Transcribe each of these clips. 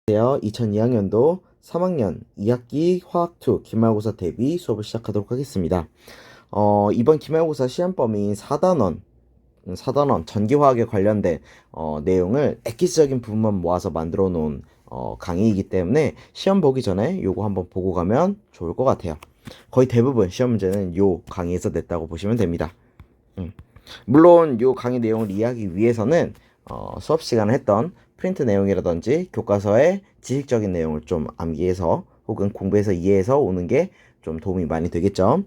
안녕하세요. 2002학년도 3학년 2학기 화학2 기말고사 대비 수업을 시작하도록 하겠습니다. 이번 기말고사 시험 범위인 4단원 전기화학에 관련된 내용을 엑기스적인 부분만 모아서 만들어 놓은 강의이기 때문에 시험 보기 전에 요거 한번 보고 가면 좋을 것 같아요. 거의 대부분 시험 문제는 요 강의에서 냈다고 보시면 됩니다. 물론 요 강의 내용을 이해하기 위해서는 수업 시간에 했던 프린트 내용이라든지 교과서의 지식적인 내용을 좀 암기해서 혹은 공부해서 이해해서 오는 게 좀 도움이 많이 되겠죠.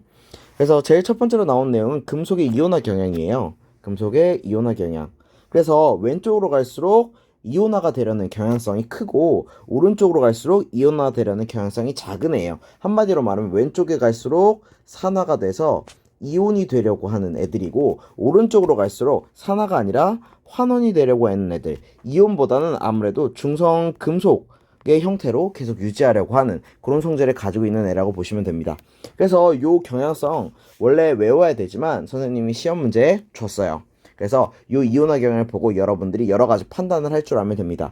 그래서 제일 첫 번째로 나온 내용은 금속의 이온화 경향이에요. 금속의 이온화 경향. 그래서 왼쪽으로 갈수록 이온화가 되려는 경향성이 크고 오른쪽으로 갈수록 이온화 되려는 경향성이 작은 애예요. 한마디로 말하면 왼쪽에 갈수록 산화가 돼서 이온이 되려고 하는 애들이고 오른쪽으로 갈수록 산화가 아니라 환원이 되려고 하는 애들, 이온보다는 아무래도 중성 금속의 형태로 계속 유지하려고 하는 그런 성질을 가지고 있는 애라고 보시면 됩니다. 그래서 요 경향성 원래 외워야 되지만 선생님이 시험 문제에 줬어요. 그래서 요 이온화 경향을 보고 여러분들이 여러 가지 판단을 할 줄 알면 됩니다.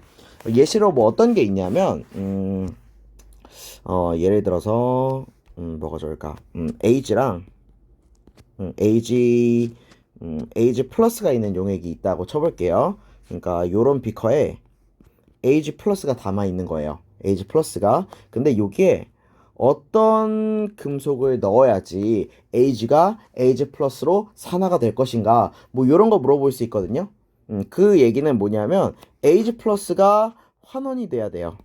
예시로 뭐 어떤 게 있냐면 예를 들어서 뭐가 좋을까? A랑 AG 플러스가 있는 용액이 있다고 쳐볼게요. 그러니까 요런 비커에 AG 플러스가 담아 있는 거예요. AG 플러스가. 근데 여기에 어떤 금속을 넣어야지 AG가 AG 플러스로 산화가 될 것인가, 뭐 요런 거 물어볼 수 있거든요. 그 얘기는 뭐냐면 AG 플러스가 환원이 돼야 돼요.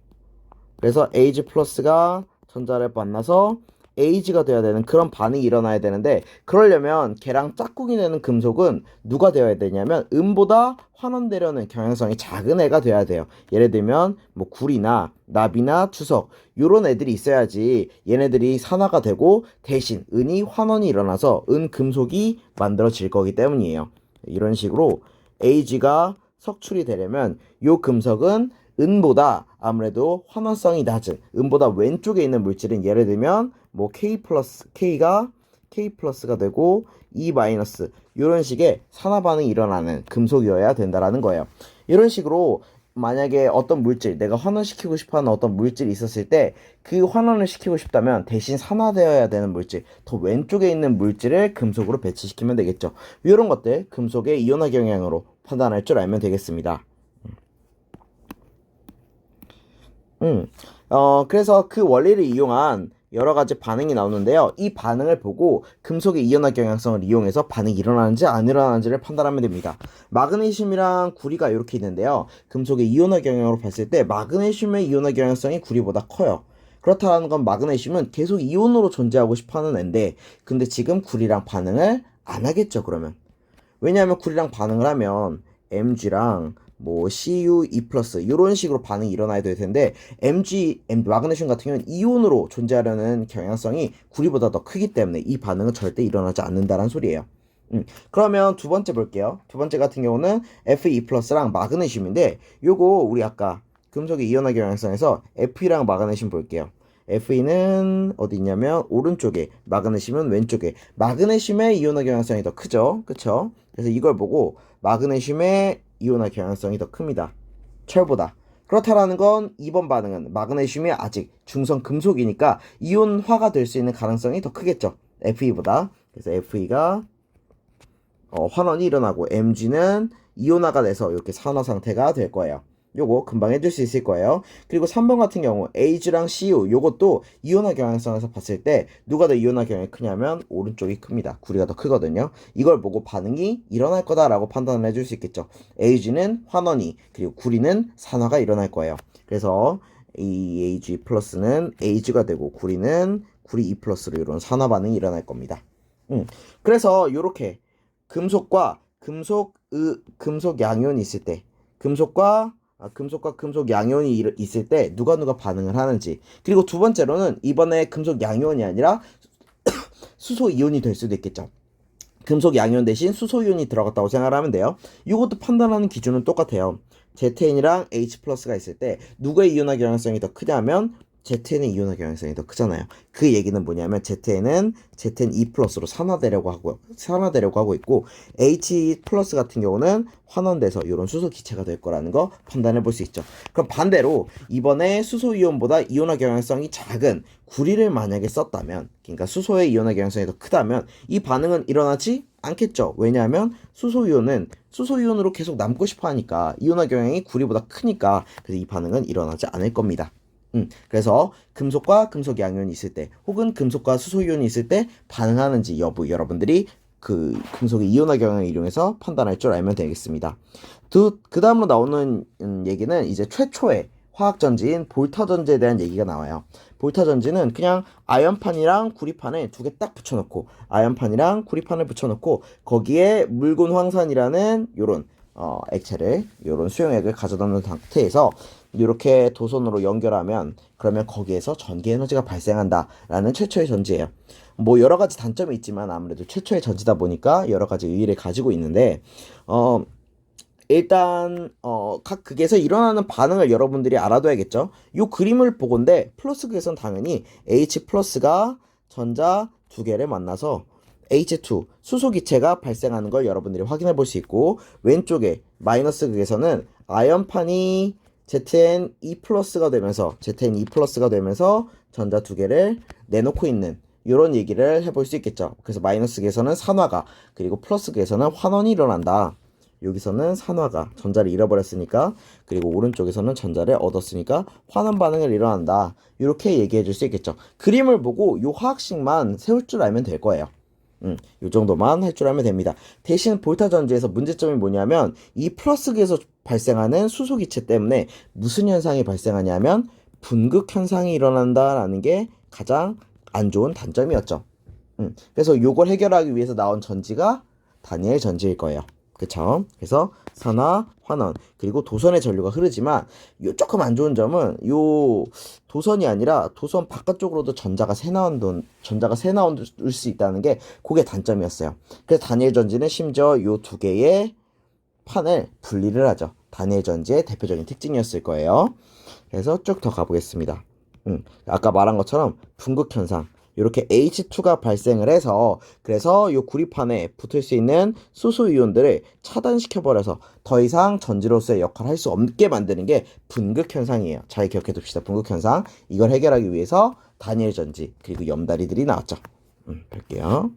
그래서 AG 플러스가 전자를 만나서 AG가 돼야 되는 그런 반응이 일어나야 되는데, 그러려면 걔랑 짝꿍이 되는 금속은 누가 되어야 되냐면 음보다 환원되려는 경향성이 작은 애가 돼야 돼요. 예를 들면 뭐 구리나 납이나 주석 요런 애들이 있어야지 얘네들이 산화가 되고 대신 은이 환원이 일어나서 은 금속이 만들어질 거기 때문이에요. 이런 식으로 AG가 석출이 되려면 요 금속은 은보다 아무래도 환원성이 낮은, 은보다 왼쪽에 있는 물질은 예를 들면 뭐 K 플러스, K가 K 플러스가 되고 E 마이너스 이런 식의 산화 반응이 일어나는 금속이어야 된다라는 거예요. 이런 식으로 만약에 어떤 물질, 내가 환원시키고 싶어하는 어떤 물질이 있었을 때 그 환원을 시키고 싶다면 대신 산화되어야 되는 물질, 더 왼쪽에 있는 물질을 금속으로 배치시키면 되겠죠. 이런 것들 금속의 이온화 경향으로 판단할 줄 알면 되겠습니다. 그래서 그 원리를 이용한 여러 가지 반응이 나오는데요. 이 반응을 보고 금속의 이온화 경향성을 이용해서 반응이 일어나는지 안 일어나는지를 판단하면 됩니다. 마그네슘이랑 구리가 이렇게 있는데요. 금속의 이온화 경향으로 봤을 때 마그네슘의 이온화 경향성이 구리보다 커요. 그렇다는 건 마그네슘은 계속 이온으로 존재하고 싶어하는 애인데, 근데 지금 구리랑 반응을 안 하겠죠, 그러면. 왜냐하면 구리랑 반응을 하면 Mg랑 뭐 CuE 플러스 이런 식으로 반응이 일어나야 될 텐데, 마그네슘 같은 경우는 이온으로 존재하려는 경향성이 구리보다 더 크기 때문에 이 반응은 절대 일어나지 않는다는 소리예요. 그러면 두 번째 볼게요. 두 번째 같은 경우는 Fe 플러스랑 마그네슘인데, 요거 우리 아까 금속의 이온화 경향성에서 Fe랑 마그네슘 볼게요. Fe는 어디 있냐면 오른쪽에, 마그네슘은 왼쪽에. 마그네슘의 이온화 경향성이 더 크죠, 그쵸? 그래서 이걸 보고 마그네슘의 이온화 경향성이 더 큽니다, 철보다. 그렇다라는 건 2번 반응은 마그네슘이 아직 중성 금속이니까 이온화가 될 수 있는 가능성이 더 크겠죠, Fe보다. 그래서 Fe가 환원이 일어나고 Mg는 이온화가 돼서 이렇게 산화 상태가 될 거예요. 요거 금방 해줄 수 있을 거예요. 그리고 3번 같은 경우 Ag랑 Cu 요것도 이온화 경향성에서 봤을 때 누가 더 이온화 경향이 크냐면 오른쪽이 큽니다. 구리가 더 크거든요. 이걸 보고 반응이 일어날 거다라고 판단을 해줄 수 있겠죠. Ag는 환원이, 그리고 구리는 산화가 일어날 거예요. 그래서 이 Ag 플러스는 Ag가 되고 구리는 구리 E 플러스로 이런 산화 반응이 일어날 겁니다. 그래서 요렇게 금속 양이온이 있을 때, 금속 양이온이 있을 때 누가 반응을 하는지. 그리고 두 번째로는 이번에 금속 양이온이 아니라 수소 이온이 될 수도 있겠죠. 금속 양이온 대신 수소 이온이 들어갔다고 생각하면 돼요. 이것도 판단하는 기준은 똑같아요. ZN이랑 H 플러스가 있을 때 누구의 이온화 경향성이 더 크냐면 ZN의 이온화 경향성이 더 크잖아요. 그 얘기는 뭐냐면 ZN은 ZN2 플러스로 산화되려고 하고 있고 H 플러스 같은 경우는 환원돼서 이런 수소 기체가 될 거라는 거 판단해 볼 수 있죠. 그럼 반대로 이번에 수소 이온보다 이온화 경향성이 작은 구리를 만약에 썼다면, 그러니까 수소의 이온화 경향성이 더 크다면 이 반응은 일어나지 않겠죠. 왜냐하면 수소 이온으로 계속 남고 싶어 하니까 이온화 경향이 구리보다 크니까, 그래서 이 반응은 일어나지 않을 겁니다. 그래서 금속과 금속 양이온이 있을 때 혹은 금속과 수소 이온이 있을 때 반응하는지 여부 여러분들이 그 금속의 이온화 경향을 이용해서 판단할 줄 알면 되겠습니다. 그 다음으로 나오는 얘기는 이제 최초의 화학전지인 볼타전지에 대한 얘기가 나와요. 볼타전지는 그냥 아연판이랑 구리판을 두 개 딱 붙여놓고, 아연판이랑 구리판을 붙여놓고 거기에 물곤 황산이라는 요런 액체를, 요런 수용액을 가져다 놓은 상태에서 이렇게 도선으로 연결하면, 그러면 거기에서 전기 에너지가 발생한다라는 최초의 전지예요. 뭐 여러 가지 단점이 있지만 아무래도 최초의 전지다 보니까 여러 가지 의의를 가지고 있는데, 일단 각 극에서 일어나는 반응을 여러분들이 알아둬야겠죠. 요 그림을 보건대 플러스 극에선 당연히 H 플러스가 전자 두 개를 만나서 H2 수소 기체가 발생하는 걸 여러분들이 확인해 볼 수 있고, 왼쪽에 마이너스 극에서는 아연판이 ZN2 플러스가 되면서 전자 두 개를 내놓고 있는 이런 얘기를 해볼 수 있겠죠. 그래서 마이너스 극에서는 산화가, 그리고 플러스 극에서는 환원이 일어난다. 여기서는 산화가 전자를 잃어버렸으니까, 그리고 오른쪽에서는 전자를 얻었으니까 환원 반응을 일어난다. 이렇게 얘기해 줄 수 있겠죠. 그림을 보고 요 화학식만 세울 줄 알면 될 거예요. 요 정도만 할 줄 알면 됩니다. 대신 볼타 전지에서 문제점이 뭐냐면 이 플러스기에서 발생하는 수소 기체 때문에 무슨 현상이 발생하냐면 분극 현상이 일어난다라는 게 가장 안 좋은 단점이었죠. 그래서 요걸 해결하기 위해서 나온 전지가 다니엘 전지일 거예요. 그쵸? 그래서 산화, 환원, 그리고 도선의 전류가 흐르지만 요 조금 안 좋은 점은 요 도선이 아니라 도선 바깥쪽으로도 전자가 새 나올 수 있다는 게 그게 단점이었어요. 그래서 다니엘 전지는 심지어 요 두 개의 판을 분리를 하죠. 다니엘 전지의 대표적인 특징이었을 거예요. 그래서 쭉 더 가보겠습니다. 아까 말한 것처럼 분극 현상, 이렇게 H2가 발생을 해서, 그래서 이 구리판에 붙을 수 있는 수소 이온들을 차단시켜버려서 더 이상 전지로서의 역할을 할 수 없게 만드는 게 분극 현상이에요. 잘 기억해 둡시다. 분극 현상. 이걸 해결하기 위해서 다니엘 전지, 그리고 염다리들이 나왔죠. 볼게요.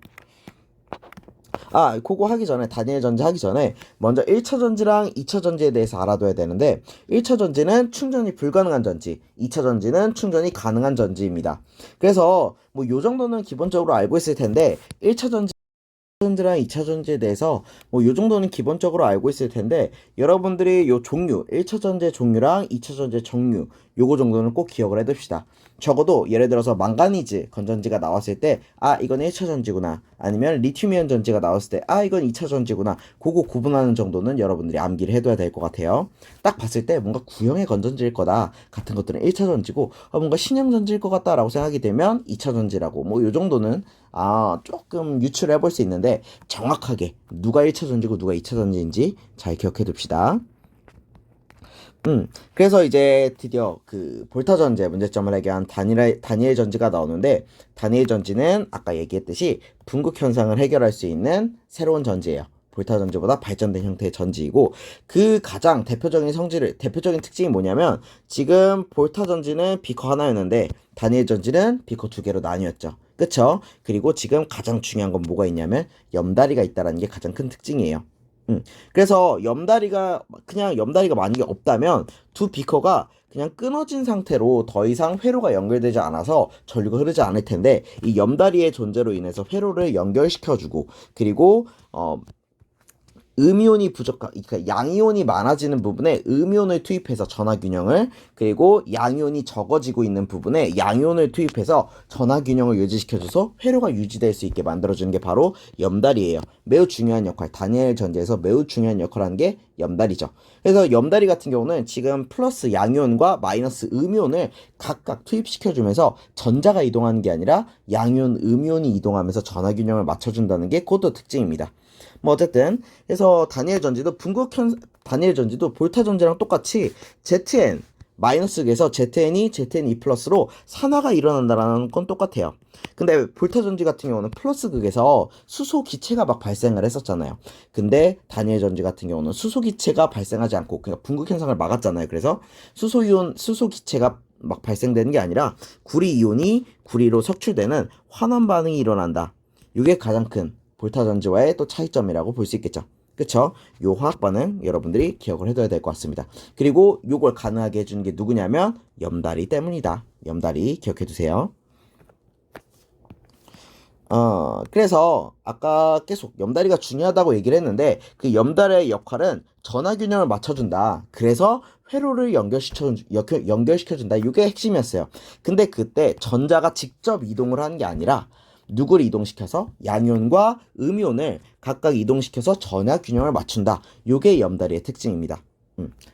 그거 하기 전에, 다니엘 전지 하기 전에 먼저 1차 전지랑 2차 전지에 대해서 알아둬야 되는데, 1차 전지는 충전이 불가능한 전지, 2차 전지는 충전이 가능한 전지입니다. 그래서 뭐 요 정도는 기본적으로 알고 있을 텐데, 1차 전지랑 2차 전지에 대해서 뭐 요 정도는 기본적으로 알고 있을 텐데, 여러분들이 요 종류, 1차 전지의 종류랑 2차 전지의 종류, 요거 정도는 꼭 기억을 해둡시다. 적어도 예를 들어서 망가니즈 건전지가 나왔을 때 이건 1차 전지구나, 아니면 리튬이온 전지가 나왔을 때 이건 2차 전지구나, 그거 구분하는 정도는 여러분들이 암기를 해둬야 될 것 같아요. 딱 봤을 때 뭔가 구형의 건전지일 거다 같은 것들은 1차 전지고, 뭔가 신형 전지일 것 같다 라고 생각이 되면 2차 전지라고, 뭐 요 정도는 조금 유출해 볼 수 있는데, 정확하게 누가 1차 전지고 누가 2차 전지인지 잘 기억해 둡시다. 그래서 이제 드디어 그 볼타 전지의 문제점을 해결한 다니엘 전지가 나오는데, 다니엘 전지는 아까 얘기했듯이 분극 현상을 해결할 수 있는 새로운 전지예요. 볼타 전지보다 발전된 형태의 전지이고, 그 가장 대표적인 특징이 뭐냐면, 지금 볼타 전지는 비커 하나였는데 다니엘 전지는 비커 두 개로 나뉘었죠. 그쵸? 그리고 지금 가장 중요한 건 뭐가 있냐면 염다리가 있다는 게 가장 큰 특징이에요. 그래서 염다리가 만약에 없다면 두 비커가 그냥 끊어진 상태로 더 이상 회로가 연결되지 않아서 전류가 흐르지 않을 텐데, 이 염다리의 존재로 인해서 회로를 연결시켜주고, 그리고 그러니까 양이온이 많아지는 부분에 음이온을 투입해서 전하균형을, 그리고 양이온이 적어지고 있는 부분에 양이온을 투입해서 전하균형을 유지시켜줘서 회로가 유지될 수 있게 만들어주는 게 바로 염다리예요. 매우 중요한 역할, 다니엘 전지에서 매우 중요한 역할을 하는 게 염다리죠. 그래서 염다리 같은 경우는 지금 플러스 양이온과 마이너스 음이온을 각각 투입시켜주면서 전자가 이동하는 게 아니라 양이온, 음이온이 이동하면서 전하균형을 맞춰준다는 게 그것도 특징입니다. 뭐 어쨌든 그래서 다니엘 전지도 볼타 전지랑 똑같이 ZN 마이너스극에서 ZnE 플러스로 산화가 일어난다는 건 똑같아요. 근데 볼타 전지 같은 경우는 플러스극에서 수소 기체가 막 발생을 했었잖아요. 근데 다니엘 전지 같은 경우는 수소 기체가 발생하지 않고 그러니까 분극 현상을 막았잖아요. 그래서 수소 기체가 막 발생되는 게 아니라 구리 이온이 구리로 석출되는 환원 반응이 일어난다. 이게 가장 큰 볼타 전지와의 또 차이점이라고 볼 수 있겠죠. 그쵸? 요 화학 반응 여러분들이 기억을 해둬야 될 것 같습니다. 그리고 요걸 가능하게 해주는 게 누구냐면 염다리 때문이다. 염다리 기억해 두세요. 그래서 아까 계속 염다리가 중요하다고 얘기를 했는데 그 염다리의 역할은 전하 균형을 맞춰준다. 그래서 회로를 연결시켜준다. 이게 핵심이었어요. 근데 그때 전자가 직접 이동을 하는 게 아니라 누구를 이동시켜서 양이온과 음이온을 각각 이동시켜서 전하 균형을 맞춘다. 이게 염다리의 특징입니다.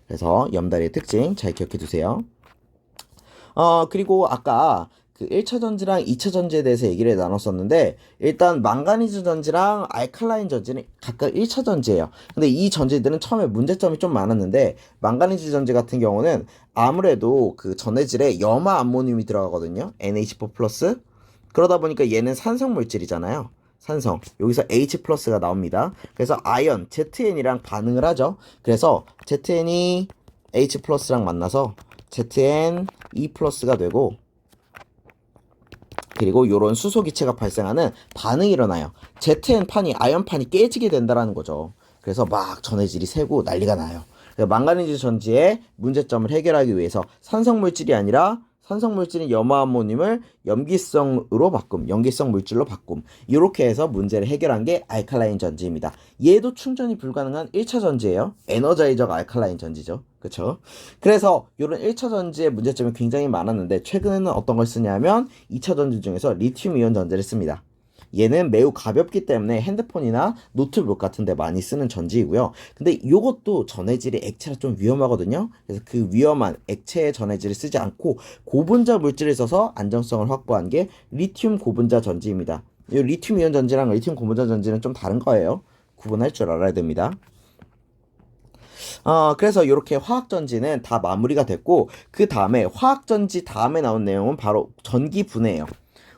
그래서 염다리의 특징 잘 기억해 두세요. 그리고 아까 그 1차 전지랑 2차 전지에 대해서 얘기를 나눴었는데 일단 망가니즈 전지랑 알칼라인 전지는 각각 1차 전지예요. 근데 이 전지들은 처음에 문제점이 좀 많았는데 망가니즈 전지 같은 경우는 아무래도 그 전해질에 염화 암모늄이 들어가거든요. NH4+. 그러다 보니까 얘는 산성 물질이잖아요. 산성. 여기서 H 플러스가 나옵니다. 그래서 아이언 ZN이랑 반응을 하죠. 그래서 ZN이 H 플러스랑 만나서 ZN E 플러스가 되고 그리고 요런 수소 기체가 발생하는 반응이 일어나요. ZN판이 아연판이 깨지게 된다라는 거죠. 그래서 막 전해질이 새고 난리가 나요. 망가니즈 전지의 문제점을 해결하기 위해서 산성 물질이 아니라 산성 물질인 염화암모늄을 염기성으로 바꿈, 염기성 물질로 바꿈. 이렇게 해서 문제를 해결한 게 알칼라인 전지입니다. 얘도 충전이 불가능한 1차 전지예요. 에너자이저가 알칼라인 전지죠. 그쵸? 그래서 이런 1차 전지의 문제점이 굉장히 많았는데 최근에는 어떤 걸 쓰냐면 2차 전지 중에서 리튬 이온 전지를 씁니다. 얘는 매우 가볍기 때문에 핸드폰이나 노트북 같은 데 많이 쓰는 전지이고요. 근데 이것도 전해질이 액체라 좀 위험하거든요. 그래서 그 위험한 액체의 전해질을 쓰지 않고 고분자 물질을 써서 안정성을 확보한 게 리튬 고분자 전지입니다. 이 리튬 이온 전지랑 리튬 고분자 전지는 좀 다른 거예요. 구분할 줄 알아야 됩니다. 그래서 이렇게 화학전지는 다 마무리가 됐고 그 다음에 화학전지 다음에 나온 내용은 바로 전기분해예요.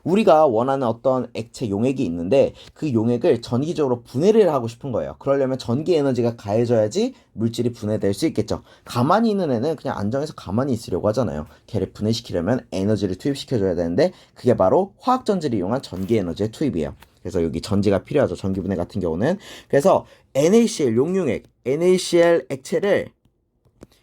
우리가 원하는 어떤 액체 용액이 있는데 그 용액을 전기적으로 분해를 하고 싶은 거예요. 그러려면 전기 에너지가 가해져야지 물질이 분해될 수 있겠죠. 가만히 있는 애는 그냥 안정해서 가만히 있으려고 하잖아요. 걔를 분해시키려면 에너지를 투입시켜줘야 되는데 그게 바로 화학전지를 이용한 전기 에너지의 투입이에요. 그래서 여기 전지가 필요하죠. 전기분해 같은 경우는. 그래서 NaCl 용융액, NaCl 액체를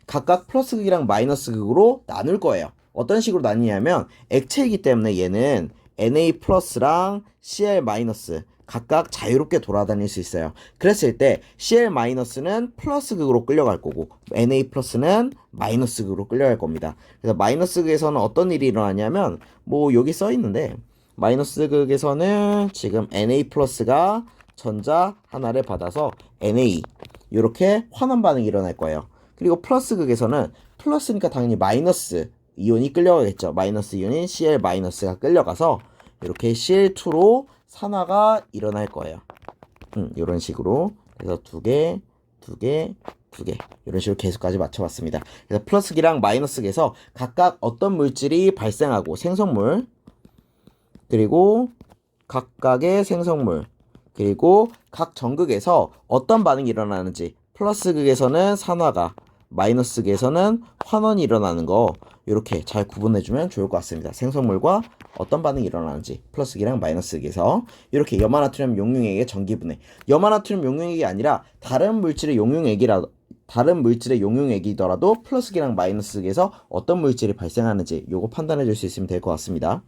각각 플러스극이랑 마이너스극으로 나눌 거예요. 어떤 식으로 나뉘냐면 액체이기 때문에 얘는 Na 플러스랑 Cl 마이너스 각각 자유롭게 돌아다닐 수 있어요. 그랬을 때 Cl 마이너스는 플러스극으로 끌려갈 거고 Na 플러스는 마이너스극으로 끌려갈 겁니다. 그래서 마이너스극에서는 어떤 일이 일어나냐면 뭐 여기 써 있는데 마이너스극에서는 지금 Na 플러스가 전자 하나를 받아서 Na 이렇게 환원 반응이 일어날 거예요. 그리고 플러스극에서는 플러스니까 당연히 마이너스 이온이 끌려가겠죠. 마이너스 이온인 Cl 마이너스가 끌려가서 이렇게 Cl2로 산화가 일어날 거예요. 이런 식으로. 그래서 두 개 이런 식으로 계속까지 맞춰봤습니다. 그래서 플러스기랑 마이너스기에서 각각 어떤 물질이 발생하고 생성물 그리고 각각의 생성물 그리고 각 전극에서 어떤 반응이 일어나는지 플러스극에서는 산화가 마이너스극에서는 환원이 일어나는 거 이렇게 잘 구분해주면 좋을 것 같습니다. 생성물과 어떤 반응이 일어나는지 플러스극이랑 마이너스극에서 이렇게 염화나트륨 용융액의 전기분해 염화나트륨 용융액이 아니라 다른 물질의 용융액이더라도 플러스극이랑 마이너스극에서 어떤 물질이 발생하는지 요거 판단해 줄 수 있으면 될 것 같습니다.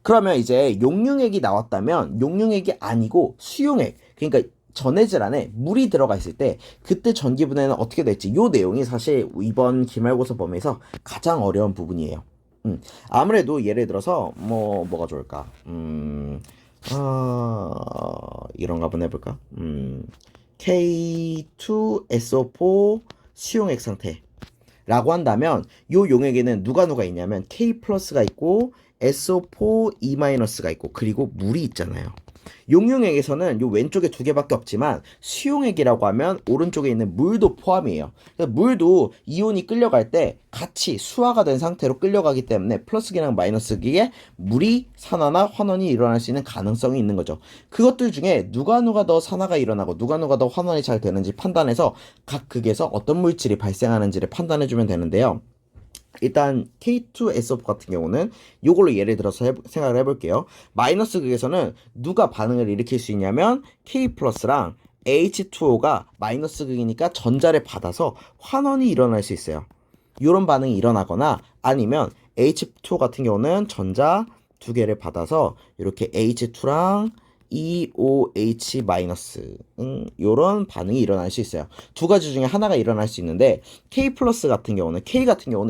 그러면 이제 용융액이 나왔다면 용융액이 아니고 수용액 그러니까 전해질 안에 물이 들어가 있을 때 그때 전기분해는 어떻게 될지 요 내용이 사실 이번 기말고사 범위에서 가장 어려운 부분이에요. 아무래도 예를 들어서 뭐가 좋을까? 이런 거 한번 해볼까? K2SO4 수용액 상태라고 한다면 요 용액에는 누가 있냐면 K 플러스가 있고 SO4 E 마이너스가 있고 그리고 물이 있잖아요. 용융액에서는 요 왼쪽에 두 개밖에 없지만 수용액이라고 하면 오른쪽에 있는 물도 포함이에요. 그래서 물도 이온이 끌려갈 때 같이 수화가 된 상태로 끌려가기 때문에 플러스기랑 마이너스기에 물이 산화나 환원이 일어날 수 있는 가능성이 있는 거죠. 그것들 중에 누가 더 산화가 일어나고 누가 더 환원이 잘 되는지 판단해서 각 극에서 어떤 물질이 발생하는지를 판단해 주면 되는데요. 일단 K2SO4 같은 경우는 이걸로 예를 들어서 생각을 해볼게요. 마이너스 극에서는 누가 반응을 일으킬 수 있냐면 K 플러스랑 H2O가 마이너스 극이니까 전자를 받아서 환원이 일어날 수 있어요. 이런 반응이 일어나거나 아니면 H2O 같은 경우는 전자 두 개를 받아서 이렇게 H2랑 EOH 마이너스 이런 반응이 일어날 수 있어요. 두 가지 중에 하나가 일어날 수 있는데 K 플러스 같은 경우는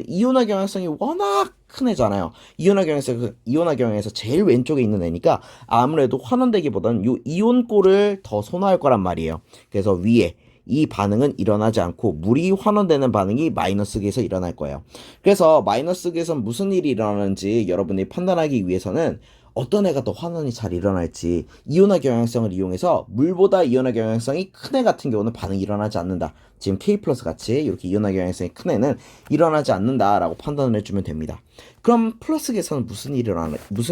이온화 경향성이 워낙 큰 애잖아요. 이온화 경향에서 제일 왼쪽에 있는 애니까 아무래도 환원되기보다는 요 이온꼴을 더 선호할 거란 말이에요. 그래서 위에 이 반응은 일어나지 않고 물이 환원되는 반응이 마이너스기에서 일어날 거예요. 그래서 마이너스기에서 무슨 일이 일어나는지 여러분이 판단하기 위해서는 어떤 애가 더 환원이 잘 일어날지 이온화 경향성을 이용해서 물보다 이온화 경향성이 큰 애 같은 경우는 반응이 일어나지 않는다. 지금 K 플러스 같이 이렇게 이온화 경향성이 큰 애는 일어나지 않는다라고 판단을 해주면 됩니다. 그럼 플러스계에서는 무슨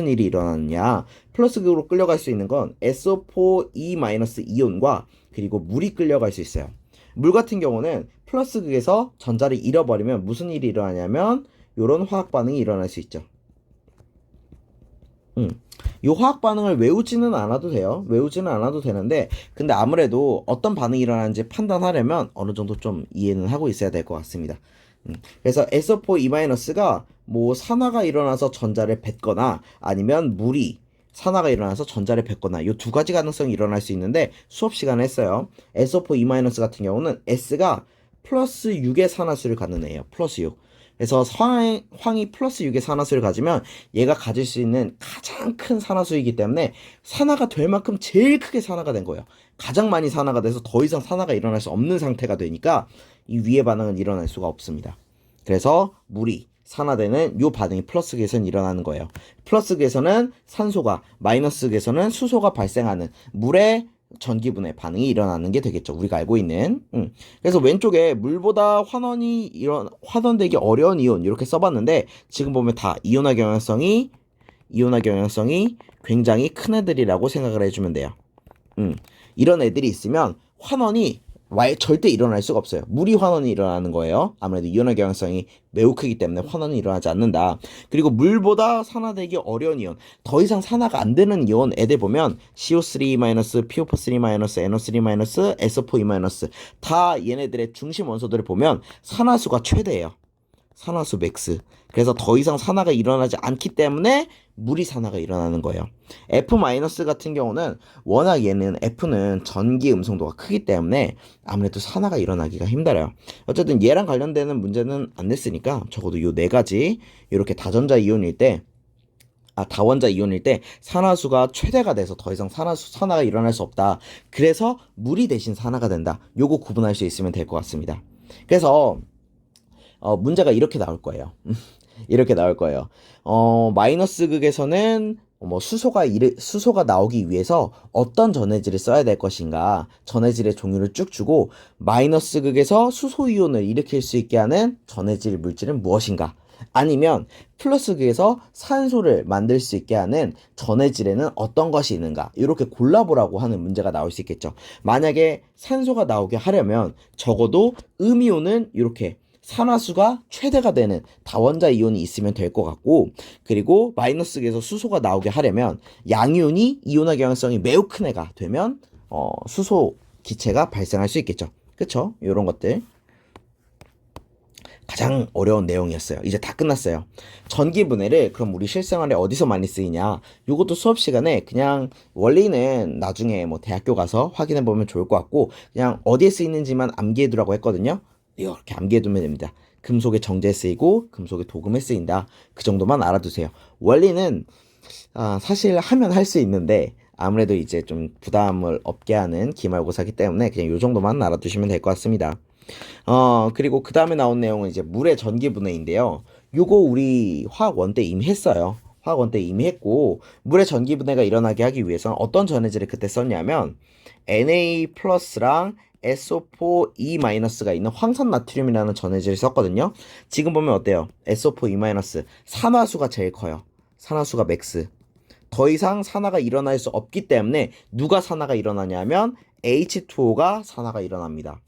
일이 일어나느냐? 플러스극으로 끌려갈 수 있는 건 SO4E- 이온과 그리고 물이 끌려갈 수 있어요. 물 같은 경우는 플러스극에서 전자를 잃어버리면 무슨 일이 일어나냐면 이런 화학 반응이 일어날 수 있죠. 이 화학 반응을 외우지는 않아도 돼요. 외우지는 않아도 되는데 근데 아무래도 어떤 반응이 일어나는지 판단하려면 어느 정도 좀 이해는 하고 있어야 될 것 같습니다. 그래서 SO4E-가 뭐 산화가 일어나서 전자를 뱉거나 아니면 물이 산화가 일어나서 전자를 뱉거나 이 두 가지 가능성이 일어날 수 있는데 수업 시간에 했어요. SO4E- 같은 경우는 S가 플러스 6의 산화수를 갖는 애예요. 플러스 6. 그래서 황이 플러스 6의 산화수를 가지면 얘가 가질 수 있는 가장 큰 산화수이기 때문에 산화가 될 만큼 제일 크게 산화가 된 거예요. 가장 많이 산화가 돼서 더 이상 산화가 일어날 수 없는 상태가 되니까 이 위의 반응은 일어날 수가 없습니다. 그래서 물이 산화되는 이 반응이 플러스극에서는 일어나는 거예요. 플러스극에서는 산소가, 마이너스극에서는 수소가 발생하는 물의 전기분해 반응이 일어나는 게 되겠죠. 우리가 알고 있는. 그래서 왼쪽에 물보다 환원되기 어려운 이온 이렇게 써봤는데 지금 보면 다 이온화 경향성이 굉장히 큰 애들이라고 생각을 해주면 돼요. 이런 애들이 있으면 환원이 절대 일어날 수가 없어요. 물이 환원이 일어나는 거예요. 아무래도 이온화 경향성이 매우 크기 때문에 환원이 일어나지 않는다. 그리고 물보다 산화되기 어려운 이온, 더 이상 산화가 안 되는 이온 애들 보면 CO3-, PO4-, NO3-, SO4E- 다 얘네들의 중심 원소들을 보면 산화수가 최대예요. 산화수 맥스. 그래서 더 이상 산화가 일어나지 않기 때문에 물이 산화가 일어나는 거예요. F- 같은 경우는 워낙 F는 전기 음성도가 크기 때문에 아무래도 산화가 일어나기가 힘들어요. 어쨌든 얘랑 관련되는 문제는 안 냈으니까 적어도 요 네 가지 이렇게 다원자 이온일 때 산화수가 최대가 돼서 더 이상 산화가 일어날 수 없다. 그래서 물이 대신 산화가 된다. 요거 구분할 수 있으면 될 것 같습니다. 그래서 문제가 이렇게 나올 거예요. 이렇게 나올 거예요. 마이너스 극에서는 수소가 나오기 위해서 어떤 전해질을 써야 될 것인가 전해질의 종류를 쭉 주고 마이너스 극에서 수소 이온을 일으킬 수 있게 하는 전해질 물질은 무엇인가 아니면 플러스 극에서 산소를 만들 수 있게 하는 전해질에는 어떤 것이 있는가 이렇게 골라보라고 하는 문제가 나올 수 있겠죠. 만약에 산소가 나오게 하려면 적어도 음이온은 이렇게 산화수가 최대가 되는 다원자 이온이 있으면 될 것 같고 그리고 마이너스에서 수소가 나오게 하려면 양이온이 이온화 경향성이 매우 큰 애가 되면 수소 기체가 발생할 수 있겠죠. 그쵸? 이런 것들 가장 어려운 내용이었어요. 이제 다 끝났어요. 전기분해를 그럼 우리 실생활에 어디서 많이 쓰이냐? 요것도 수업 시간에 그냥 원리는 나중에 뭐 대학교 가서 확인해 보면 좋을 것 같고 그냥 어디에 쓰이는지만 암기해 두라고 했거든요. 이렇게 암기해 두면 됩니다. 금속의 정제에 쓰이고 금속의 도금에 쓰인다. 그 정도만 알아두세요. 원리는 사실 하면 할 수 있는데 아무래도 이제 좀 부담을 없게 하는 기말고사기 때문에 그냥 요 정도만 알아두시면 될 것 같습니다. 그리고 그 다음에 나온 내용은 이제 물의 전기분해인데요. 요거 우리 화학 1 때 이미 했어요. 화학 원때 이미 했고, 물의 전기 분해가 일어나게 하기 위해서는 어떤 전해질을 그때 썼냐면 Na 플러스랑 SO4E-가 있는 황산 나트륨이라는 전해질을 썼거든요. 지금 보면 어때요? SO4E- 산화수가 제일 커요. 산화수가 맥스. 더 이상 산화가 일어날 수 없기 때문에 누가 산화가 일어나냐면 H2O가 산화가 일어납니다.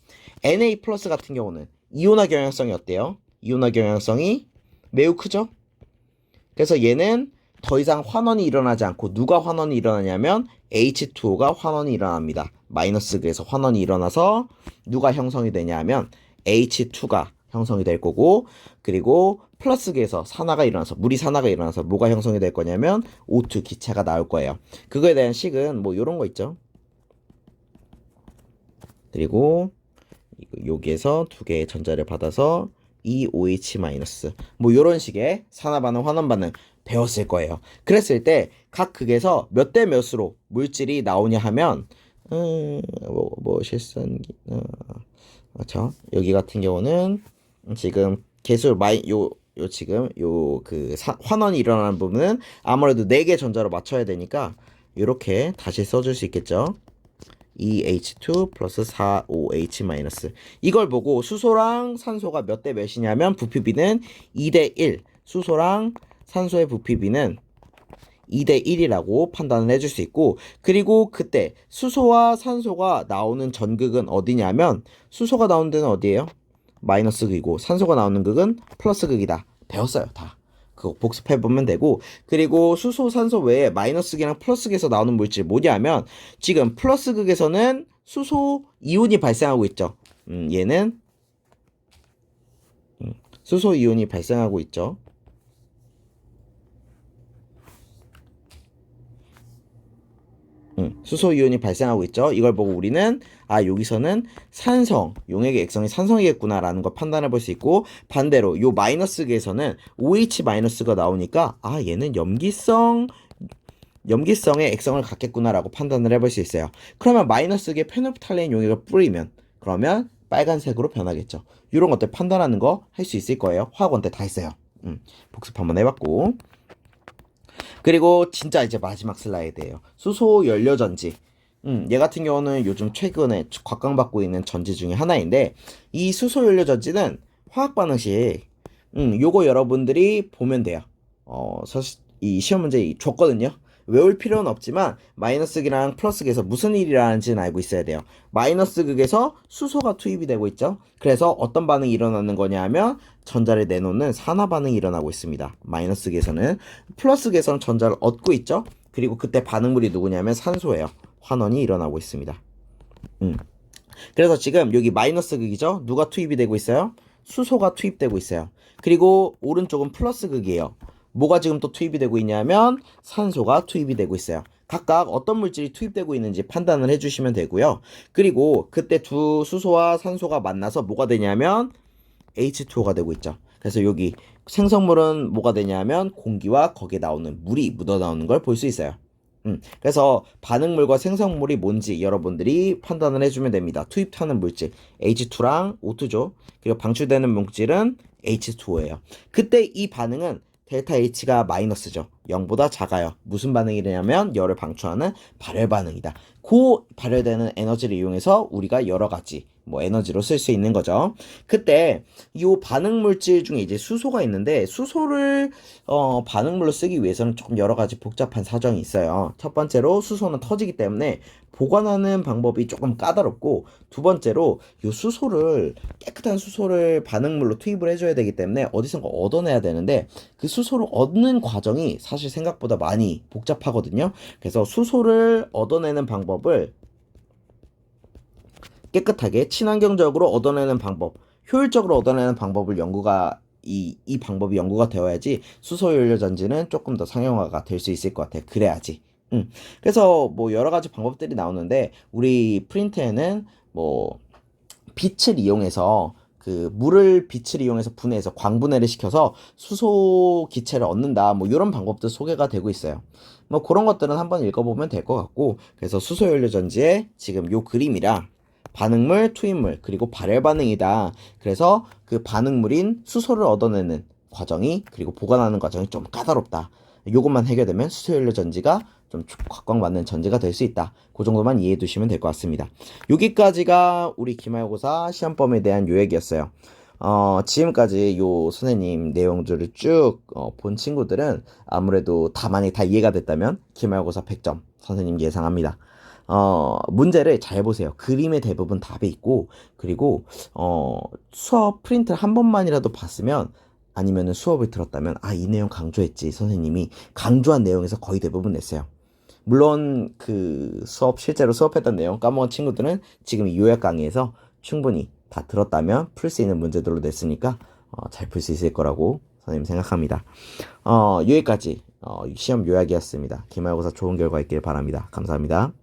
Na 플러스 같은 경우는 이온화 경향성이 어때요? 이온화 경향성이 매우 크죠? 그래서 얘는 더 이상 환원이 일어나지 않고 누가 환원이 일어나냐면 H2O가 환원이 일어납니다. 마이너스 그에서 환원이 일어나서 누가 형성이 되냐면 H2가 형성이 될 거고, 그리고 플러스 그에서 산화가 일어나서 물이 산화가 일어나서 뭐가 형성이 될 거냐면 O2 기체가 나올 거예요. 그거에 대한 식은 뭐 요런 거 있죠. 그리고 여기에서 두 개의 전자를 받아서 EOH- 뭐 요런 식의 산화 반응, 환원 반응 배웠을 거예요. 그랬을 때 각 극에서 몇 대 몇으로 물질이 나오냐 하면 실산기 그렇죠. 여기 같은 경우는 지금 개수 요 지금 환원이 일어나는 부분은 아무래도 4개 전자로 맞춰야 되니까 이렇게 다시 써줄 수 있겠죠. EH2 플러스 4OH-. 이걸 보고 수소랑 산소가 몇 대 몇이냐면 부피비는 2대 1. 수소랑 산소의 부피비는 2대 1이라고 판단을 해줄 수 있고, 그리고 그때 수소와 산소가 나오는 전극은 어디냐면 수소가 나오는 데는 어디예요? 마이너스 극이고 산소가 나오는 극은 플러스 극이다. 배웠어요, 다. 그거 복습해보면 되고, 그리고 수소, 산소 외에 마이너스 극이랑 플러스 극에서 나오는 물질 뭐냐면 지금 플러스 극에서는 수소 이온이 발생하고 있죠. 얘는 수소 이온이 발생하고 있죠. 수소 이온이 발생하고 있죠. 이걸 보고 우리는 여기서는 산성, 용액의 액성이 산성이겠구나라는 걸 판단해 볼 수 있고, 반대로 요 마이너스계에서는 OH-가 나오니까 얘는 염기성의 액성을 갖겠구나라고 판단을 해볼 수 있어요. 그러면 마이너스계 페놀프탈레인 용액을 뿌리면 그러면 빨간색으로 변하겠죠. 이런 것들 판단하는 거 할 수 있을 거예요. 화학원 때 다 했어요. 복습 한번 해봤고, 그리고 진짜 이제 마지막 슬라이드예요. 수소 연료 전지. 얘 같은 경우는 요즘 최근에 곽강받고 있는 전지 중에 하나인데, 이 수소 연료 전지는 화학 반응식, 요거 여러분들이 보면 돼요. 사실 이 시험 문제 줬거든요. 외울 필요는 없지만 마이너스 극이랑 플러스 극에서 무슨 일이 일어나는지는 알고 있어야 돼요. 마이너스 극에서 수소가 투입이 되고 있죠. 그래서 어떤 반응이 일어나는 거냐 하면 전자를 내놓는 산화 반응이 일어나고 있습니다. 마이너스 극에서는. 플러스 극에서는 전자를 얻고 있죠. 그리고 그때 반응물이 누구냐면 산소예요. 환원이 일어나고 있습니다. 그래서 지금 여기 마이너스 극이죠. 누가 투입이 되고 있어요? 수소가 투입되고 있어요. 그리고 오른쪽은 플러스 극이에요. 뭐가 지금 또 투입이 되고 있냐면 산소가 투입이 되고 있어요. 각각 어떤 물질이 투입되고 있는지 판단을 해주시면 되고요. 그리고 그때 두 수소와 산소가 만나서 뭐가 되냐면 H2O가 되고 있죠. 그래서 여기 생성물은 뭐가 되냐면 공기와 거기에 나오는 물이 묻어 나오는 걸 볼 수 있어요. 그래서 반응물과 생성물이 뭔지 여러분들이 판단을 해주면 됩니다. 투입하는 물질 H2랑 O2죠. 그리고 방출되는 물질은 H2O예요. 그때 이 반응은 델타 H가 마이너스죠. 0보다 작아요. 무슨 반응이냐면 열을 방출하는 발열 반응이다. 그 발열되는 에너지를 이용해서 우리가 여러 가지 에너지로 쓸 수 있는 거죠. 그때 이 반응 물질 중에 이제 수소가 있는데, 수소를 반응물로 쓰기 위해서는 조금 여러 가지 복잡한 사정이 있어요. 첫 번째로 수소는 터지기 때문에 보관하는 방법이 조금 까다롭고, 두 번째로 이 수소를 깨끗한 수소를 반응물로 투입을 해줘야 되기 때문에 어디선가 얻어내야 되는데 그 수소를 얻는 과정이 사실 생각보다 많이 복잡하거든요. 그래서 수소를 얻어내는 방법을 깨끗하게 친환경적으로 얻어내는 방법, 효율적으로 얻어내는 방법을 이 방법이 연구가 되어야지 수소 연료 전지는 조금 더 상용화가 될 수 있을 것 같아요. 그래야지. 그래서 여러 가지 방법들이 나오는데, 우리 프린트에는 빛을 이용해서 빛을 이용해서 분해해서 광분해를 시켜서 수소 기체를 얻는다. 이런 방법도 소개가 되고 있어요. 그런 것들은 한번 읽어보면 될 것 같고, 그래서 수소 연료 전지의 지금 요 그림이랑 반응물, 투입물, 그리고 발열 반응이다. 그래서 그 반응물인 수소를 얻어내는 과정이, 그리고 보관하는 과정이 좀 까다롭다. 요것만 해결되면 수소연료 전지가 좀 각광받는 전지가 될 수 있다. 그 정도만 이해해 두시면 될 것 같습니다. 여기까지가 우리 기말고사 시험범에 대한 요약이었어요. 지금까지 요 선생님 내용들을 쭉 본 친구들은 아무래도 다 만약에 다 이해가 됐다면 기말고사 100점 선생님 예상합니다. 문제를 잘 보세요. 그림의 대부분 답이 있고, 그리고, 수업 프린트를 한 번만이라도 봤으면, 아니면은 수업을 들었다면, 아, 이 내용 강조했지. 선생님이 강조한 내용에서 거의 대부분 냈어요. 물론, 실제로 수업했던 내용 까먹은 친구들은 지금 이 요약 강의에서 충분히 다 들었다면 풀 수 있는 문제들로 냈으니까, 잘 풀 수 있을 거라고 선생님 생각합니다. 여기까지, 시험 요약이었습니다. 기말고사 좋은 결과 있길 바랍니다. 감사합니다.